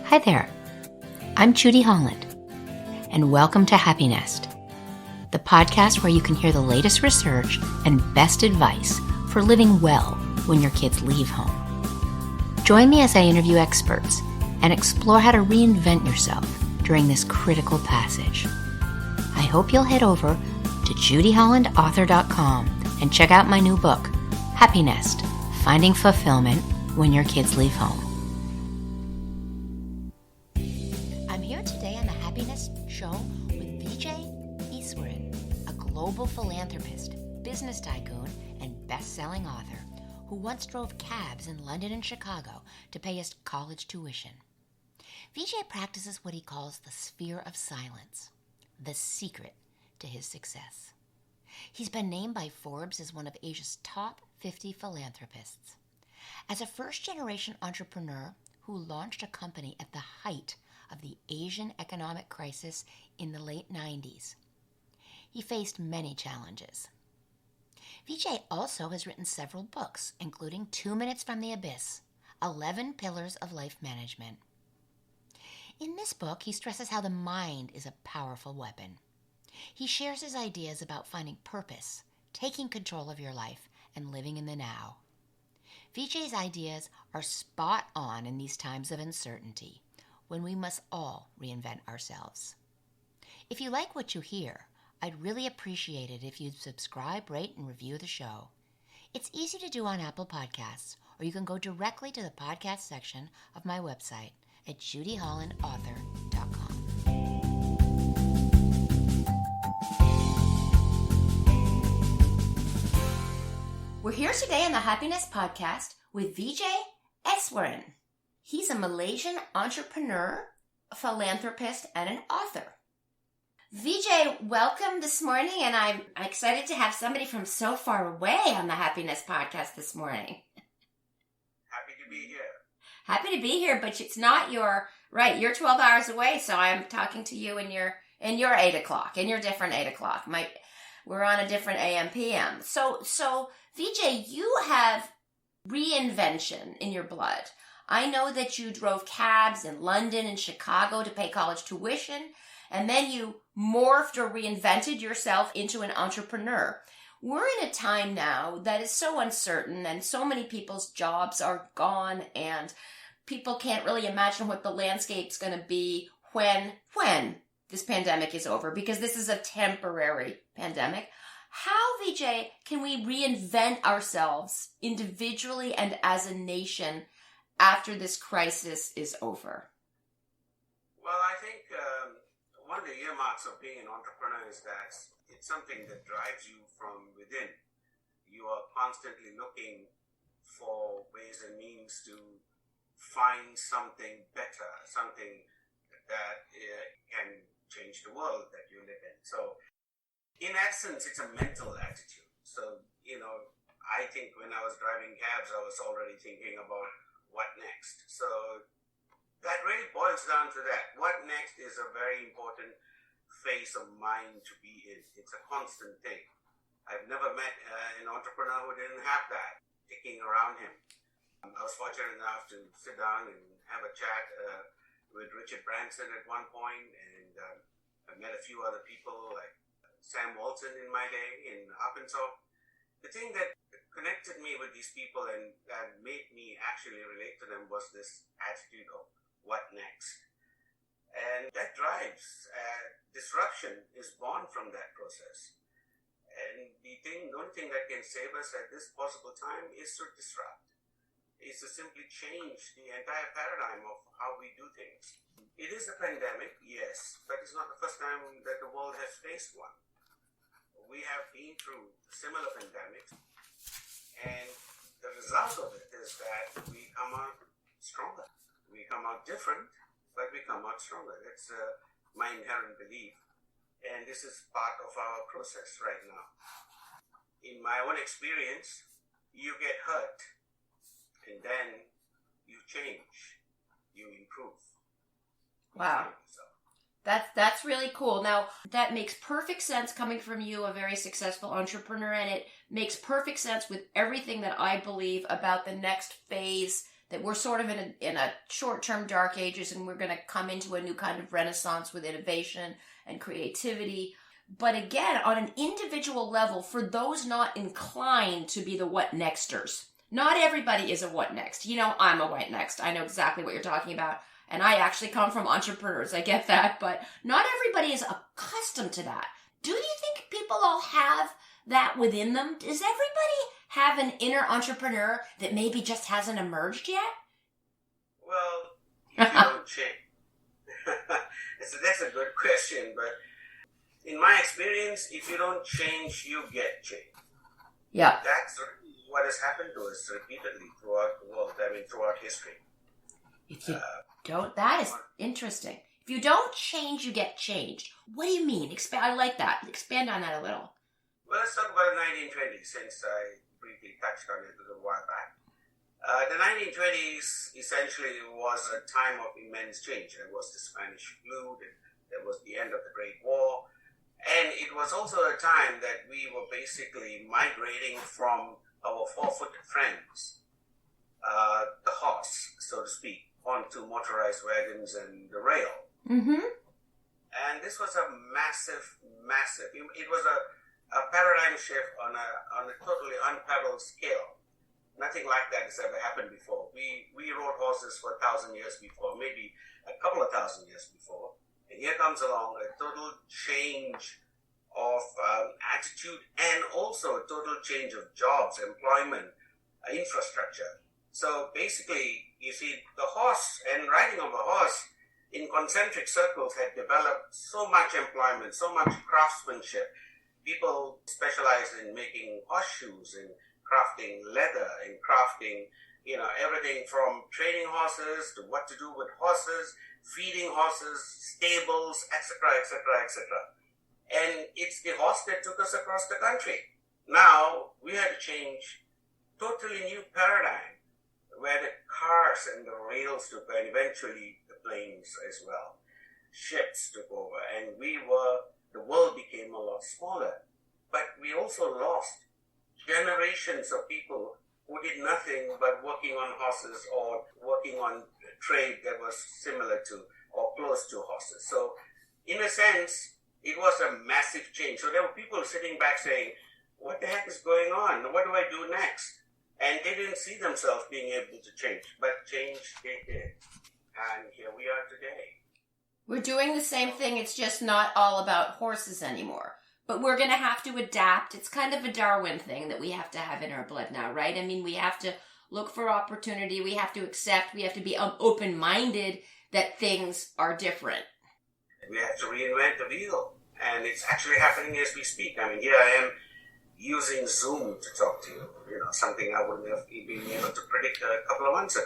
Hi there, I'm Judy Holland, and welcome to Happy Nest, the podcast where you can hear the latest research and best advice for living well when your kids leave home. Join me as I interview experts and explore how to reinvent yourself during this critical passage. I hope you'll head over to judyhollandauthor.com and check out my new book, Happy Nest, Finding Fulfillment When Your Kids Leave Home. I'm here today on the Happy Nest show with Vijay Eswaran, a global philanthropist, business tycoon, and best-selling author who once drove cabs in London and Chicago to pay his college tuition. Vijay practices what he calls the sphere of silence, the secret to his success. He's been named by Forbes as one of Asia's top 50 philanthropists. As a first-generation entrepreneur who launched a company at the height of the Asian economic crisis in the late 90s, he faced many challenges. Vijay also has written several books, including 2 Minutes from the Abyss, 11 Pillars of Life Management. In this book, he stresses how the mind is a powerful weapon. He shares his ideas about finding purpose, taking control of your life, and living in the now. Vijay's ideas are spot on in these times of uncertainty, when we must all reinvent ourselves. If you like what you hear, I'd really appreciate it if you'd subscribe, rate, and review the show. It's easy to do on Apple Podcasts, or you can go directly to the podcast section of my website at judyhollandauthor.com. We're here today on the Happiness Podcast with Vijay Eswaran. He's a Malaysian entrepreneur, a philanthropist, and an author. Vijay, welcome this morning, and I'm excited to have somebody from so far away on the Happiness Podcast this morning. Happy to be here. Happy to be here, but it's not right, you're 12 hours away, so I'm talking to you in your 8 o'clock, in your different 8 o'clock. We're on a different AM, PM. So Vijay, you have reinvention in your blood. I know that you drove cabs in London and Chicago to pay college tuition, and then you morphed or reinvented yourself into an entrepreneur. We're in a time now that is so uncertain, and so many people's jobs are gone, and people can't really imagine what the landscape's going to be when this pandemic is over, because this is a temporary pandemic. How, Vijay, can we reinvent ourselves individually and as a nation after this crisis is over? Well, I think one of the earmarks of being an entrepreneur is that it's something that drives you from within. You are constantly looking for ways and means to find something better, something that can change the world that you live in. So, in essence, it's a mental attitude. So, I think when I was driving cabs, I was already thinking about what next. So, that really boils down to that. What next is a very important phase of mind to be in. It's a constant thing. I've never met an entrepreneur who didn't have that ticking around him. I was fortunate enough to sit down and have a chat with Richard Branson at one point, and I met a few other people like Sam Walton in my day in Arkansas. The thing that connected me with these people and that made me actually relate to them was this attitude of what next. And that drives disruption is born from that process. And the only thing that can save us at this possible time is to disrupt. Is to simply change the entire paradigm of how we do things. It is a pandemic, yes, but it's not the first time that the world has faced one. We have been through similar pandemics, and the result of it is that we come out stronger. We come out different, but we come out stronger. That's my inherent belief, and this is part of our process right now. In my own experience, you get hurt, and then you change, you improve. Wow. That's really cool. Now, that makes perfect sense coming from you, a very successful entrepreneur, and it makes perfect sense with everything that I believe about the next phase that we're sort of in a short-term dark ages, and we're going to come into a new kind of renaissance with innovation and creativity. But again, on an individual level, for those not inclined to be the what nexters, not everybody is a what next. You know, I'm a what next. I know exactly what you're talking about. And I actually come from entrepreneurs. I get that. But not everybody is accustomed to that. Do you think people all have that within them? Does everybody have an inner entrepreneur that maybe just hasn't emerged yet? Well, if you don't change. That's a good question. But in my experience, if you don't change, you get change. Yeah. That's what has happened to us repeatedly throughout the world, throughout history. If you don't, that is interesting. If you don't change, you get changed. What do you mean? I like that. Expand on that a little. Well, let's talk about the 1920s, since I briefly touched on it a little while back. The 1920s essentially was a time of immense change. There was the Spanish flu, there was the end of the Great War, and it was also a time that we were basically migrating from our four-footed friends, the horse, so to speak, onto motorized wagons and the rail. Mm-hmm. And this was a massive, it was a paradigm shift on a totally unparalleled scale. Nothing like that has ever happened before. We rode horses for 1,000 years before, maybe a couple of thousand years before. And here comes along a total change of attitude, and also a total change of jobs, employment, infrastructure. So basically, you see, the horse and riding of a horse in concentric circles had developed so much employment, so much craftsmanship. People specialized in making horseshoes and crafting leather and crafting, everything from training horses to what to do with horses, feeding horses, stables, etc., etc., etc. And it's the horse that took us across the country. Now, we had to change totally new paradigm, where the cars and the rails took over, and eventually the planes as well. Ships took over, and the world became a lot smaller. But we also lost generations of people who did nothing but working on horses or working on trade that was similar to or close to horses. So, in a sense, it was a massive change. So there were people sitting back saying, what the heck is going on? What do I do next? And they didn't see themselves being able to change, but change they did. And here we are today. We're doing the same thing. It's just not all about horses anymore. But we're going to have to adapt. It's kind of a Darwin thing that we have to have in our blood now, right? I mean, we have to look for opportunity. We have to accept. We have to be open-minded that things are different. We have to reinvent the wheel. And it's actually happening as we speak. I mean, here I am using Zoom to talk to you. Something I wouldn't have been able to predict a couple of months ago.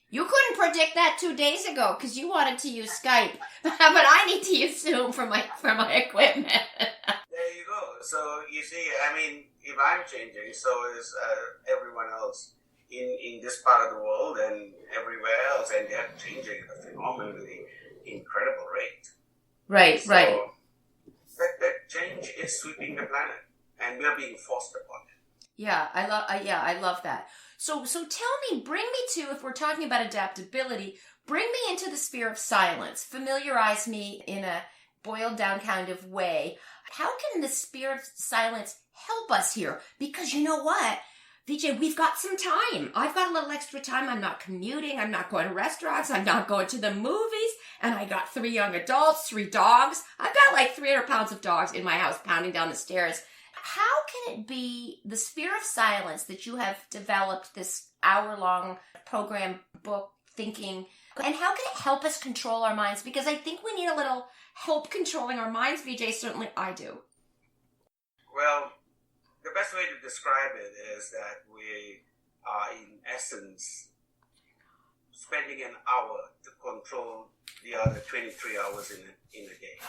You couldn't predict that 2 days ago because you wanted to use Skype. But I need to use Zoom for my equipment. There you go. So, you see, I mean, if I'm changing, so is everyone else in this part of the world and everywhere else. And they're changing at a phenomenally incredible rate. Right, so, right. That change is sweeping the planet. And we're being forced upon it. Yeah, I love that. So tell me, bring me to, if we're talking about adaptability, bring me into the sphere of silence. Familiarize me in a boiled down kind of way. How can the sphere of silence help us here? Because you know what, Vijay, we've got some time. I've got a little extra time. I'm not commuting. I'm not going to restaurants. I'm not going to the movies. And I got 3 young adults, 3 dogs. I've got like 300 pounds of dogs in my house pounding down the stairs. How can it be the sphere of silence that you have developed this hour-long program, book, thinking, and how can it help us control our minds? Because I think we need a little help controlling our minds, Vijay. Certainly I do. Well, the best way to describe it is that we are, in essence, spending an hour to control the other 23 hours in a day.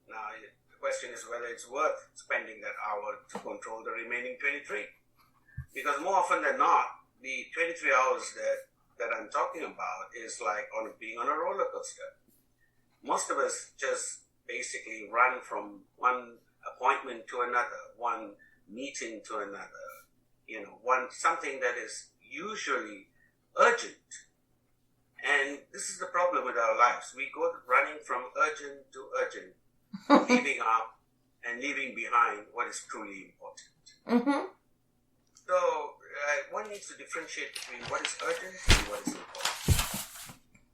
Now, the question is whether it's worth spending that hour to control the remaining 23. Because more often than not, the 23 hours that I'm talking about is like being on a roller coaster. Most of us just basically run from one appointment to another, one meeting to another, something that is usually urgent. And this is the problem with our lives. We go running from urgent to urgent, leaving up and leaving behind what is truly important. Mm-hmm. So one needs to differentiate between what is urgent and what is important.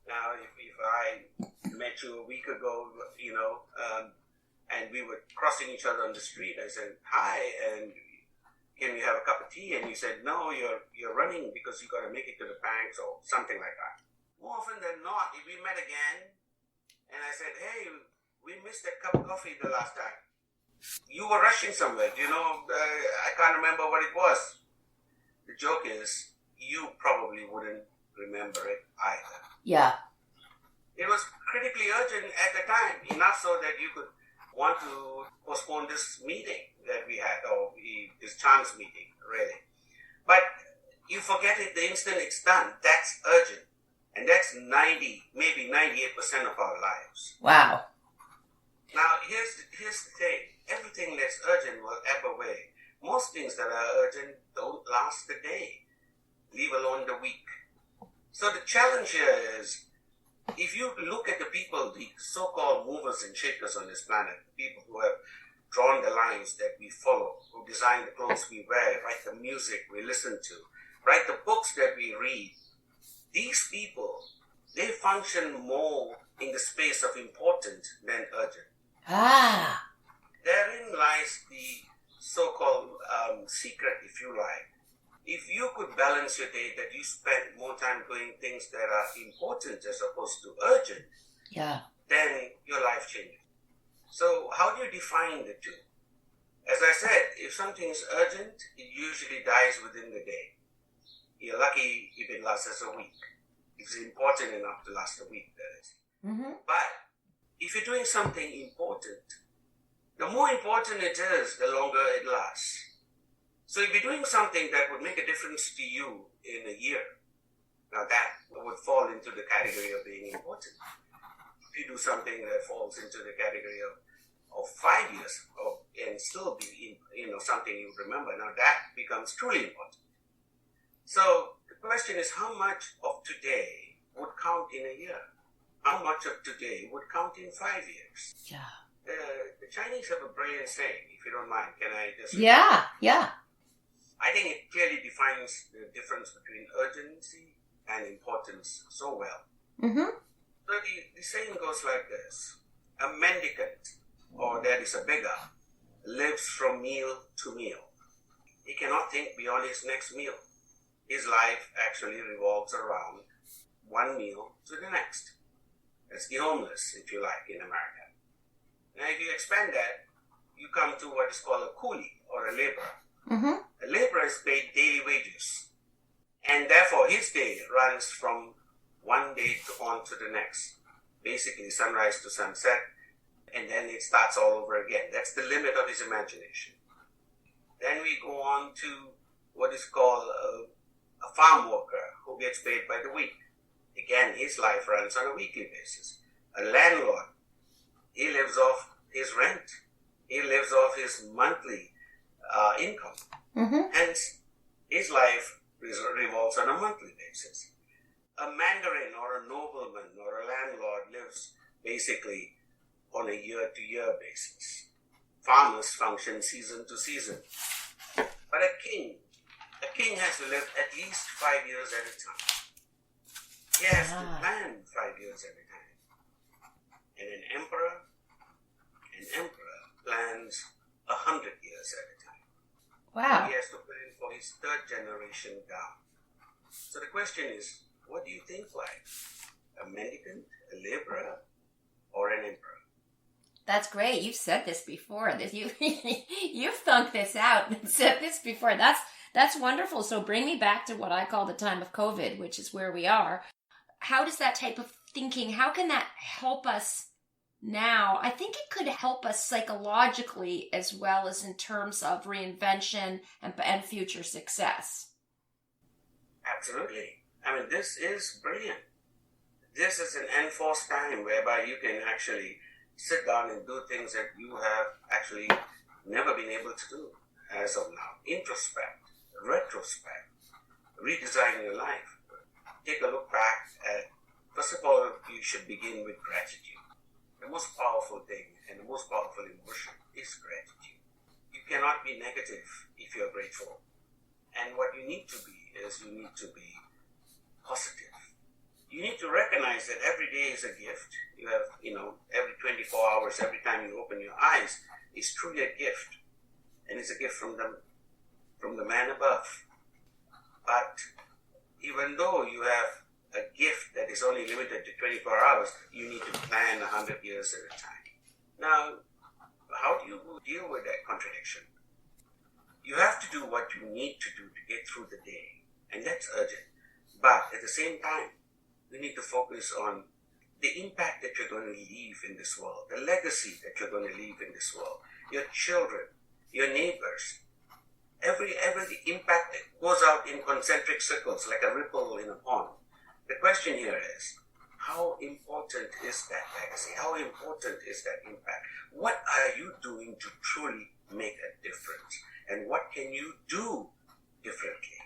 Now, if I met you a week ago, and we were crossing each other on the street, I said, hi, and can we have a cup of tea? And you said, no, you're running because you got to make it to the banks or something like that. More often than not, if we met again, and I said, hey, we missed that cup of coffee the last time. You were rushing somewhere, I can't remember what it was. The joke is, you probably wouldn't remember it either. Yeah. It was critically urgent at the time, enough so that you could want to postpone this meeting that we had, or this chance meeting, really. But you forget it the instant it's done. That's urgent. And that's 90, maybe 98% of our lives. Wow. Now, here's the thing. Everything that's urgent will ebb away. Most things that are urgent don't last the day, leave alone the week. So the challenge here is, if you look at the people, the so-called movers and shakers on this planet, people who have drawn the lines that we follow, who design the clothes we wear, write the music we listen to, write the books that we read, these people, they function more in the space of important than urgent. Ah. Therein lies the so-called secret, if you like. If you could balance your day that you spend more time doing things that are important as opposed to urgent, Yeah. then your life changes. So how do you define the two? As I said, if something is urgent, it usually dies within the day. You're lucky if it lasts a week. If it's important enough to last a week, that is. Mm-hmm. But if you're doing something important, the more important it is, the longer it lasts. So if you're doing something that would make a difference to you in a year, now that would fall into the category of being important. If you do something that falls into the category of 5 years and still be something you remember, now that becomes truly important. So the question is, how much of today would count in a year? How much of today would count in 5 years? Yeah. The Chinese have a brilliant saying, if you don't mind. Can I just... Yeah. I think it clearly defines the difference between urgency and importance so well. Mm-hmm. So the saying goes like this. A mendicant, or that is a beggar, lives from meal to meal. He cannot think beyond his next meal. His life actually revolves around one meal to the next. That's the homeless, if you like, in America. Now, if you expand that, you come to what is called a coolie or a laborer. Mm-hmm. A laborer is paid daily wages, and therefore his day runs from one day on to the next, basically sunrise to sunset, and then it starts all over again. That's the limit of his imagination. Then we go on to what is called a farm worker who gets paid by the week. Again, his life runs on a weekly basis. A landlord, he lives off his rent. He lives off his monthly income. Mm-hmm. Hence, his life revolves on a monthly basis. A mandarin or a nobleman or a landlord lives basically on a year-to-year basis. Farmers function season to season. But a king has to live at least 5 years at a time. He has to plan 5 years at a time. And an emperor plans 100 years at a time. Wow. He has to plan for his third generation down. So the question is, what do you think like? A mendicant, a laborer, or an emperor? That's great. You've said this before. You've thunk this out and said this before. That's wonderful. So bring me back to what I call the time of COVID, which is where we are. How does that type of thinking, how can that help us now? I think it could help us psychologically as well as in terms of reinvention and future success. Absolutely. I mean, this is brilliant. This is an enforced time whereby you can actually sit down and do things that you have actually never been able to do as of now. Introspect, retrospect, redesign your life. take a look back at, first of all, you should begin with gratitude. The most powerful thing and the most powerful emotion is gratitude. You cannot be negative if you're grateful. And what you need to be is you need to be positive. You need to recognize that every day is a gift. You have, every 24 hours, every time you open your eyes, is truly a gift. And it's a gift from the man above. But even though you have a gift that is only limited to 24 hours, you need to plan 100 years at a time. Now, how do you deal with that contradiction? You have to do what you need to do to get through the day, and that's urgent. But at the same time, we need to focus on the impact that you're going to leave in this world, the legacy that you're going to leave in this world, your children, your neighbors, every impact that goes out in concentric circles like a ripple in a pond. The question here is, how important is that legacy? How important is that impact? What are you doing to truly make a difference? And what can you do differently?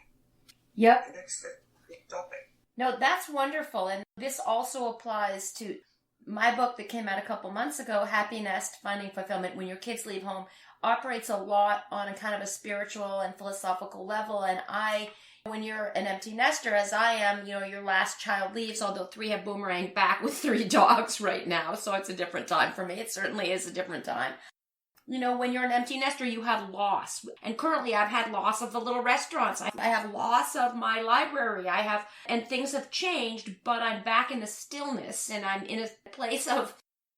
Yep. And that's the big topic. No, that's wonderful. And this also applies to my book that came out a couple months ago, Happy Nest, Finding Fulfillment When Your Kids Leave Home, operates a lot on a kind of a spiritual and philosophical level. And when you're an empty nester, as I am, your last child leaves, although 3 have boomeranged back with 3 dogs right now. So it's a different time for me. It certainly is a different time. When you're an empty nester, you have loss. And currently I've had loss of the little restaurants. I have loss of my library. And things have changed, but I'm back in a stillness, and I'm in a place of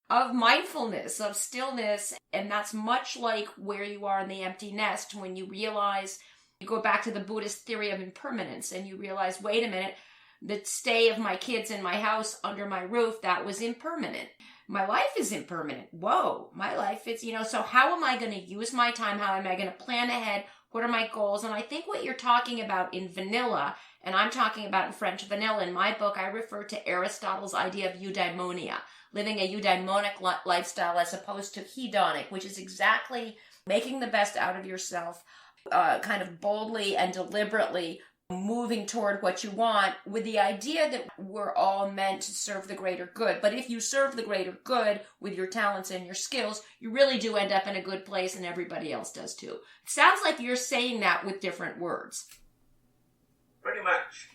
mindfulness, of stillness. And that's much like where you are in the empty nest when you realize, you go back to the Buddhist theory of impermanence, and you realize, wait a minute, the stay of my kids in my house under my roof, that was impermanent. My life is impermanent. Whoa, my life is, so how am I going to use my time? How am I going to plan ahead? What are my goals? And I think what you're talking about in vanilla, and I'm talking about in French vanilla, in my book, I refer to Aristotle's idea of eudaimonia, living a eudaimonic lifestyle as opposed to hedonic, which is exactly making the best out of yourself, kind of boldly and deliberately moving toward what you want, with the idea that we're all meant to serve the greater good. But if you serve the greater good with your talents and your skills, you really do end up in a good place, and everybody else does too. It sounds like you're saying that with different words. Pretty much.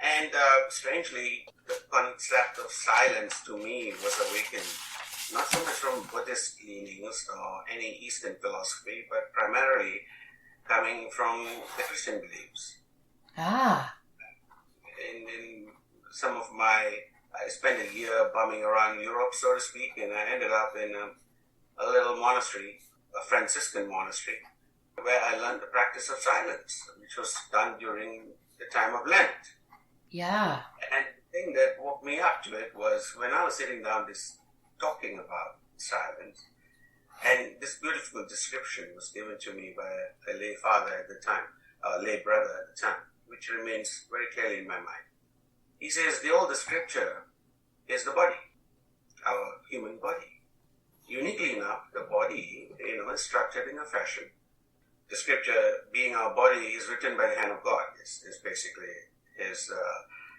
And strangely, the concept of silence to me was awakened not so much from Buddhist leanings or any Eastern philosophy, but primarily coming from the Christian beliefs. In some of I spent a year bumming around Europe, so to speak, and I ended up in a little monastery, a Franciscan monastery, where I learned the practice of silence, which was done during the time of Lent. Yeah. And the thing that woke me up to it was when I was sitting down talking about silence, and this beautiful description was given to me by a lay father at the time, a lay brother at the time, which remains very clearly in my mind. He says the oldest scripture is the body, our human body. Uniquely enough, the body, is structured in a fashion. The scripture, being our body, is written by the hand of God, is basically his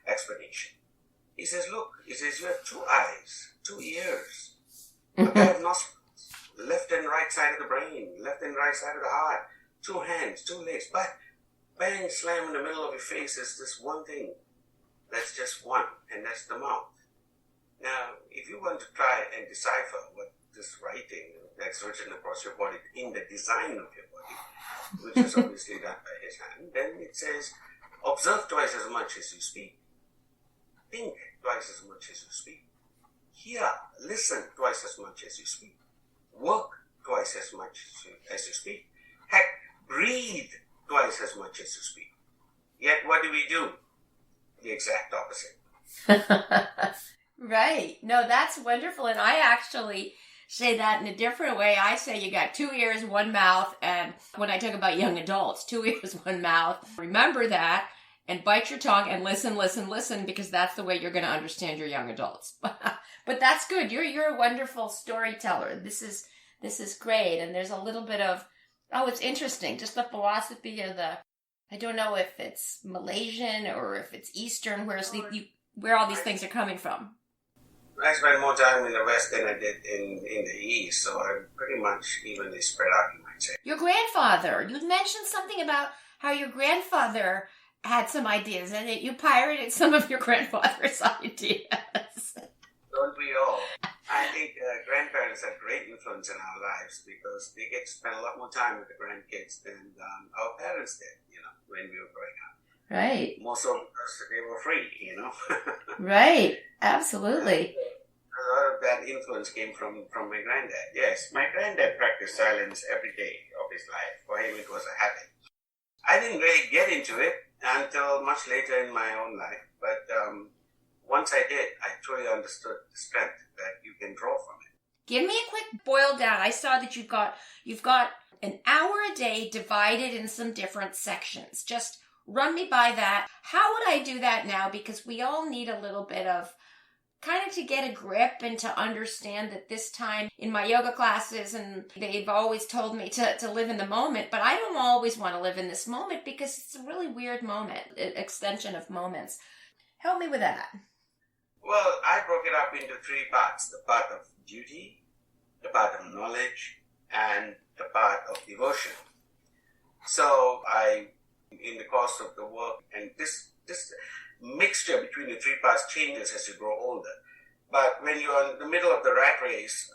explanation. He says, look, you have 2 eyes, 2 ears, a pair of nostrils, left and right side of the brain, left and right side of the heart, 2 hands, 2 legs, but bang, slam in the middle of your face is this one thing. That's just one, and that's the mouth. Now, if you want to try and decipher what this writing that's written across your body in the design of your body, which is obviously done by his hand, then it says, observe twice as much as you speak. Think twice as much as you speak. Hear, listen twice as much as you speak. Work twice as much as you speak. Heck, breathe twice as much as you speak. Yet what do we do? The exact opposite. Right. No, that's wonderful. And I actually say that in a different way. I say you got 2 ears, 1 mouth. And when I talk about young adults, 2 ears, 1 mouth. Remember that and bite your tongue and listen, because that's the way you're going to understand your young adults. But that's good. You're a wonderful storyteller. This is great. And there's a little bit of, it's interesting. Just the philosophy of I don't know if it's Malaysian or if it's Eastern, where all these things are coming from. I spent more time in the West than I did in the East, so I'm pretty much evenly spread out, you might say. Your grandfather, you mentioned something about how your grandfather had some ideas and that you pirated some of your grandfather's ideas. Don't we all? I think grandparents had great influence in our lives because they get to spend a lot more time with the grandkids than our parents did, when we were growing up. Right. More so because they were free, Right. Absolutely. A lot of that influence came from my granddad. Yes, my granddad practiced silence every day of his life. For him, it was a habit. I didn't really get into it until much later in my own life, but once I did, I truly understood the strength that you can draw from it. Give me a quick boil down. I saw that you've got an hour a day divided in some different sections. Just run me by that. How would I do that now? Because we all need a little bit of kind of to get a grip and to understand that this time in my yoga classes, and they've always told me to live in the moment, but I don't always want to live in this moment because it's a really weird moment, extension of moments. Help me with that. Well, I broke it up into three parts: the part of duty, the part of knowledge, and the part of devotion. So in the course of the work, and this mixture between the three parts changes as you grow older. But when you're in the middle of the rat race,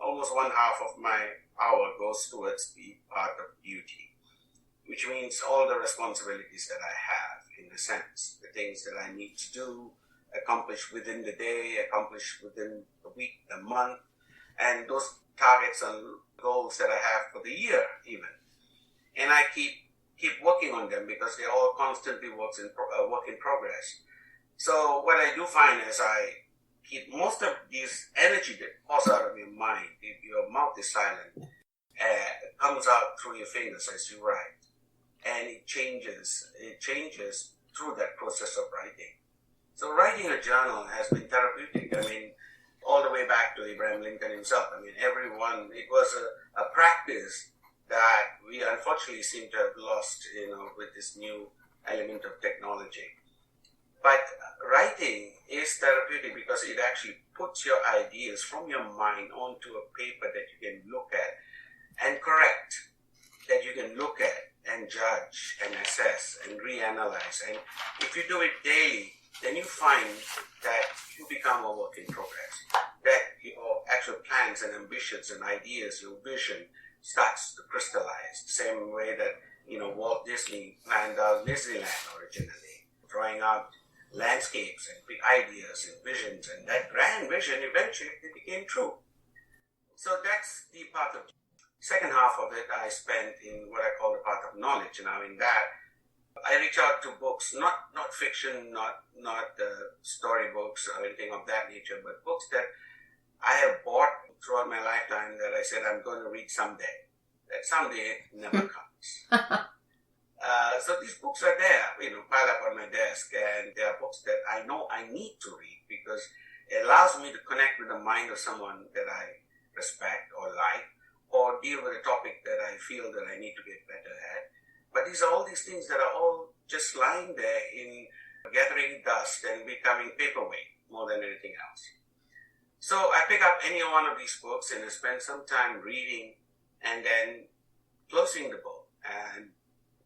almost one half of my hour goes towards the part of duty, which means all the responsibilities that I have, in a sense, the things that I need to do, accomplish within the day, accomplish within the week, the month, and those targets and goals that I have for the year even. And I keep working on them because they're all constantly work in progress. So what I do find is I keep most of this energy that pours out of your mind, if your mouth is silent, comes out through your fingers as you write. And it changes through that process of writing. So writing a journal has been therapeutic. I mean, all the way back to Abraham Lincoln himself. I mean, it was a practice that we unfortunately seem to have lost, with this new element of technology. But writing is therapeutic because it actually puts your ideas from your mind onto a paper that you can look at and correct, that you can look at and judge and assess and reanalyze. And if you do it daily, then you find that you become a work in progress, that your actual plans and ambitions and ideas, your vision, starts to crystallize. The same way that, Walt Disney planned out Disneyland originally, drawing out landscapes and big ideas and visions, and that grand vision eventually became true. So that's the part of second half of it I spent in what I call the part of knowledge. Now in that, I reach out to books, not fiction, not storybooks or anything of that nature, but books that I have bought throughout my lifetime that I said I'm going to read someday. That someday never comes. So these books are there, piled up on my desk, and they are books that I know I need to read because it allows me to connect with the mind of someone that I respect or like, or deal with a topic that I feel that I need to get better at. But these are all these things that are all just lying there in gathering dust and becoming paperweight more than anything else. So I pick up any one of these books and I spend some time reading and then closing the book and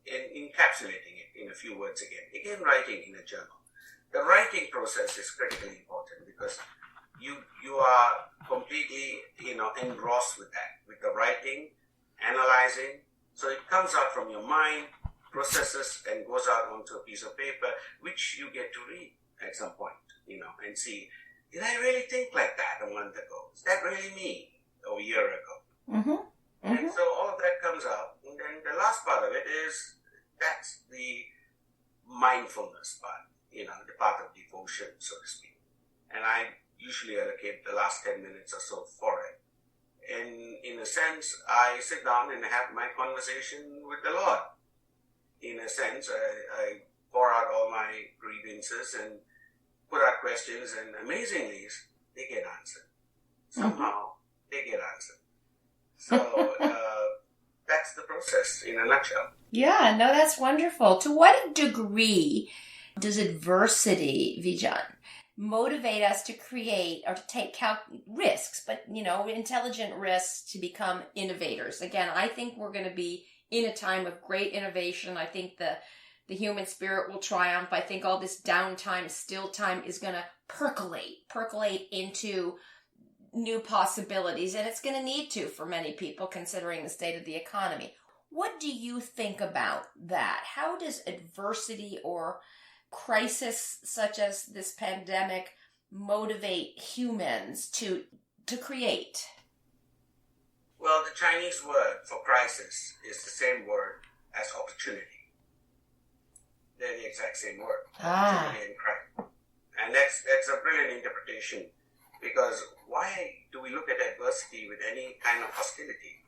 encapsulating it in a few words again writing in a journal. The writing process is critically important because you are completely engrossed with that, with the writing, analyzing. So it comes out from your mind, processes, and goes out onto a piece of paper, which you get to read at some point, and see, did I really think like that a month ago? Is that really me a year ago? Mm-hmm. And so all of that comes out. And then the last part of it is, that's the mindfulness part, the part of devotion, so to speak. And I usually allocate the last 10 minutes or so for it. And in a sense, I sit down and have my conversation with the Lord. In a sense, I pour out all my grievances and put out questions, and amazingly, they get answered. Somehow, they get answered. So that's the process. process in a nutshell. Yeah, no, that's wonderful. To what degree does adversity, Vijay, motivate us to create or to take risks, but, intelligent risks to become innovators? Again, I think we're going to be in a time of great innovation. I think the human spirit will triumph. I think all this downtime, still time is going to percolate into new possibilities, and it's going to need to for many people considering the state of the economy. What do you think about that? How does adversity or crisis such as this pandemic motivate humans to create? Well, the Chinese word for crisis is the same word as opportunity. They're the exact same word. Opportunity and crisis. And that's a brilliant interpretation, because why do we look at adversity with any kind of hostility?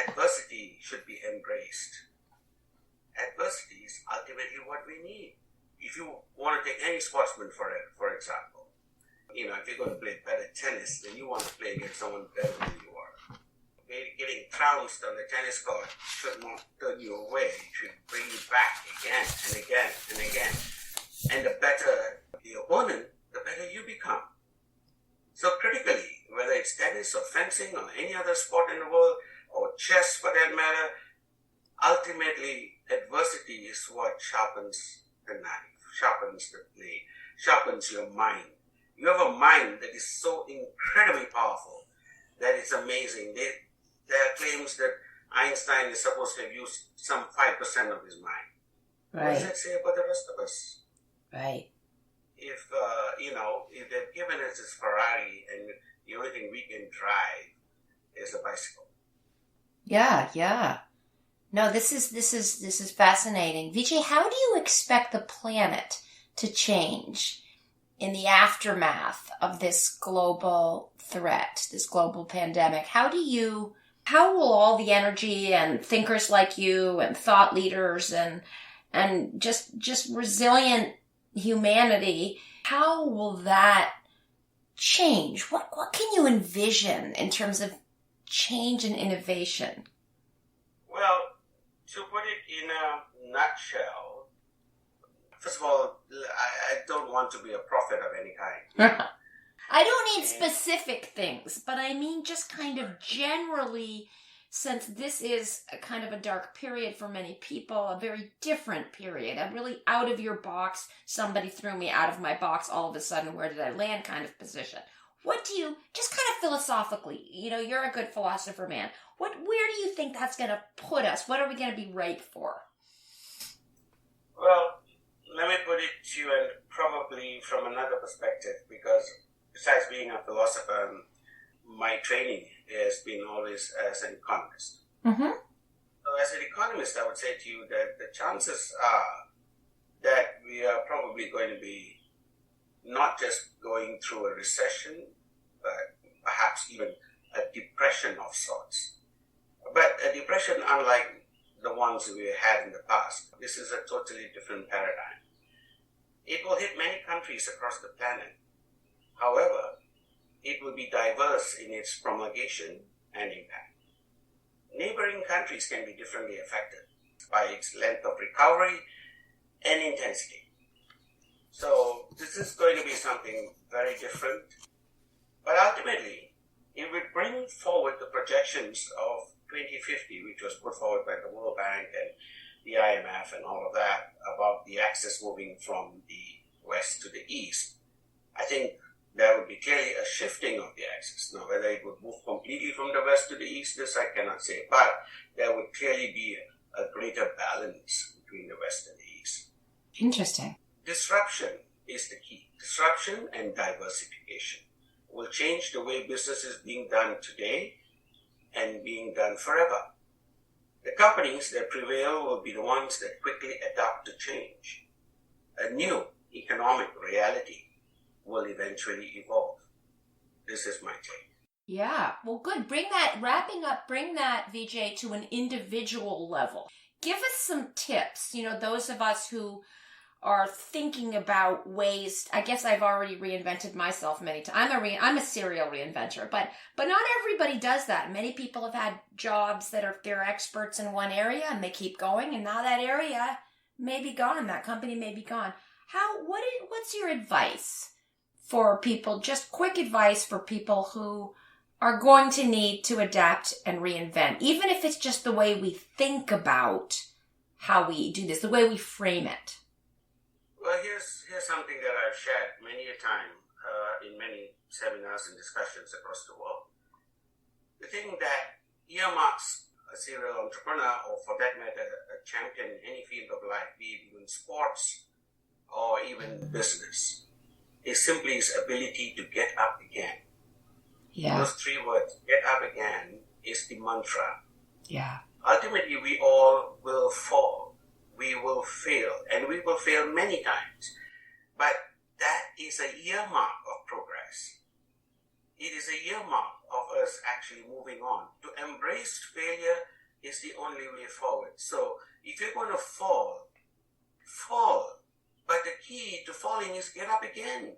Adversity should be embraced. Adversity is ultimately what we need. If you want to take any sportsman for example, if you're going to play better tennis, then you want to play against someone better than you are. Getting trounced on the tennis court should not turn you away. It should bring you back again and again and again. And the better the opponent, the better you become. So critically, whether it's tennis or fencing or any other sport in the world, or chess for that matter, ultimately adversity is what sharpens the knife, sharpens the blade, sharpens your mind. You have a mind that is so incredibly powerful that it's amazing. There are claims that Einstein is supposed to have used some 5% of his mind. Right. What does that say about the rest of us? Right. If they've given us this Ferrari and the only thing we can drive is a bicycle. Yeah. No, this is fascinating. Vijay, how do you expect the planet to change in the aftermath of this global threat, this global pandemic? How will all the energy and thinkers like you and thought leaders and just resilient humanity, how will that change? What can you envision in terms of change and innovation? Well, to put it in a nutshell, first of all, I don't want to be a prophet of any kind. I don't need specific things, but I mean just kind of generally, since this is a kind of a dark period for many people, a very different period, a really out of your box, somebody threw me out of my box, all of a sudden, where did I land kind of position. What do you, just kind of philosophically, you're a good philosopher, man. Where do you think that's going to put us? What are we going to be ripe for? Well, let me put it to you, and probably from another perspective, because besides being a philosopher, my training has been always as an economist. Mm-hmm. So as an economist, I would say to you that the chances are that we are probably going to be not just going through a recession, but perhaps even a depression of sorts. But a depression unlike the ones we had in the past. This is a totally different paradigm. It will hit many countries across the planet. However, it will be diverse in its promulgation and impact. Neighboring countries can be differently affected by its length of recovery and intensity. So this is going to be something very different. But ultimately, it will bring forward the projections of 2050, which was put forward by the World Bank and the IMF and all of that, about the axis moving from the west to the east. I think there would be clearly a shifting of the axis. Now, whether it would move completely from the west to the east, this I cannot say, but there would clearly be a greater balance between the west and the east. Interesting. Disruption is the key. Disruption and diversification will change the way business is being done today and being done forever. The companies that prevail will be the ones that quickly adapt to change. A new economic reality will eventually evolve. This is my take. Yeah, well, good. Bring that, Vijay, to an individual level. Give us some tips, those of us who are thinking about ways. I guess I've already reinvented myself many times. I'm a serial reinventor, but not everybody does that. Many people have had jobs that they're experts in one area and they keep going, and now that area may be gone. That company may be gone. What's your advice for people? Just quick advice for people who are going to need to adapt and reinvent, even if it's just the way we think about how we do this, the way we frame it. Well, here's something that I've shared many a time in many seminars and discussions across the world. The thing that earmarks a serial entrepreneur, or for that matter, a champion in any field of life, be it even sports or even business, is simply his ability to get up again. Yeah. Those three words, get up again, is the mantra. Yeah. Ultimately, we all will fall. We will fail, and we will fail many times. But that is a earmark of progress. It is a earmark of us actually moving on. To embrace failure is the only way forward. So if you're going to fall. But the key to falling is get up again.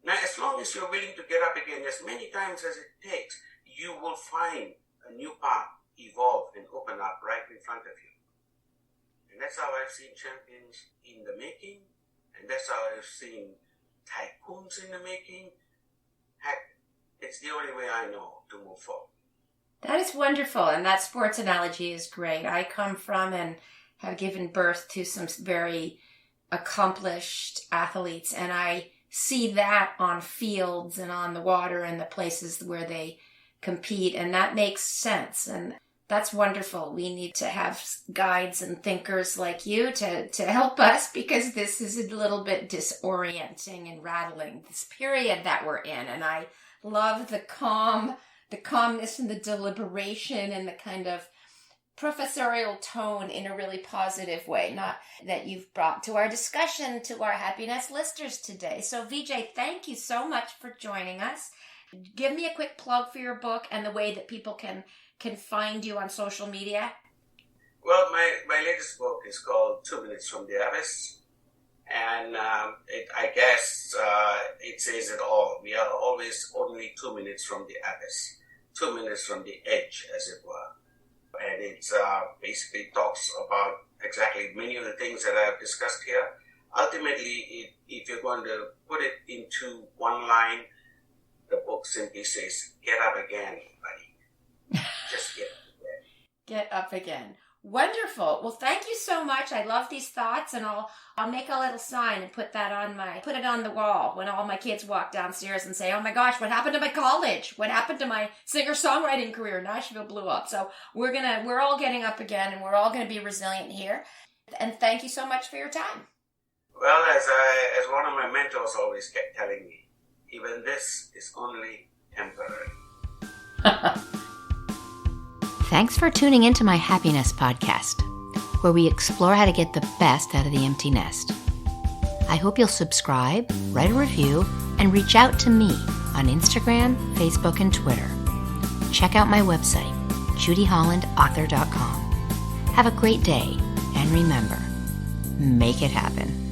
Now, as long as you're willing to get up again, as many times as it takes, you will find a new path evolve and open up right in front of you. And that's how I've seen champions in the making, and that's how I've seen tycoons in the making. Heck, it's the only way I know to move forward. That is wonderful, and that sports analogy is great. I come from and have given birth to some very accomplished athletes, and I see that on fields and on the water and the places where they compete, and that makes sense. And that's wonderful. We need to have guides and thinkers like you to help us, because this is a little bit disorienting and rattling, this period that we're in. And I love the calmness and the deliberation and the kind of professorial tone in a really positive way, not that you've brought to our discussion, to our happiness listeners today. So Vijay, thank you so much for joining us. Give me a quick plug for your book and the way that people can find you on social media. Well, my latest book is called 2 Minutes from the Abyss. And I guess it says it all. We are always only 2 minutes from the abyss, 2 minutes from the edge, as it were. And it basically talks about exactly many of the things that I've discussed here. Ultimately, if you're going to put it into one line, the book simply says, get up again, buddy. Just get up again. Get up again. Wonderful. Well, thank you so much. I love these thoughts, and I'll make a little sign and put it on the wall when all my kids walk downstairs and say, "Oh my gosh, what happened to my college? What happened to my singer-songwriting career? Nashville blew up." So we're all getting up again, and we're all going to be resilient here. And thank you so much for your time. Well, as one of my mentors always kept telling me, even this is only temporary. Thanks for tuning into my Happiness Podcast, where we explore how to get the best out of the empty nest. I hope you'll subscribe, write a review, and reach out to me on Instagram, Facebook, and Twitter. Check out my website, judyhollandauthor.com. Have a great day, and remember, make it happen.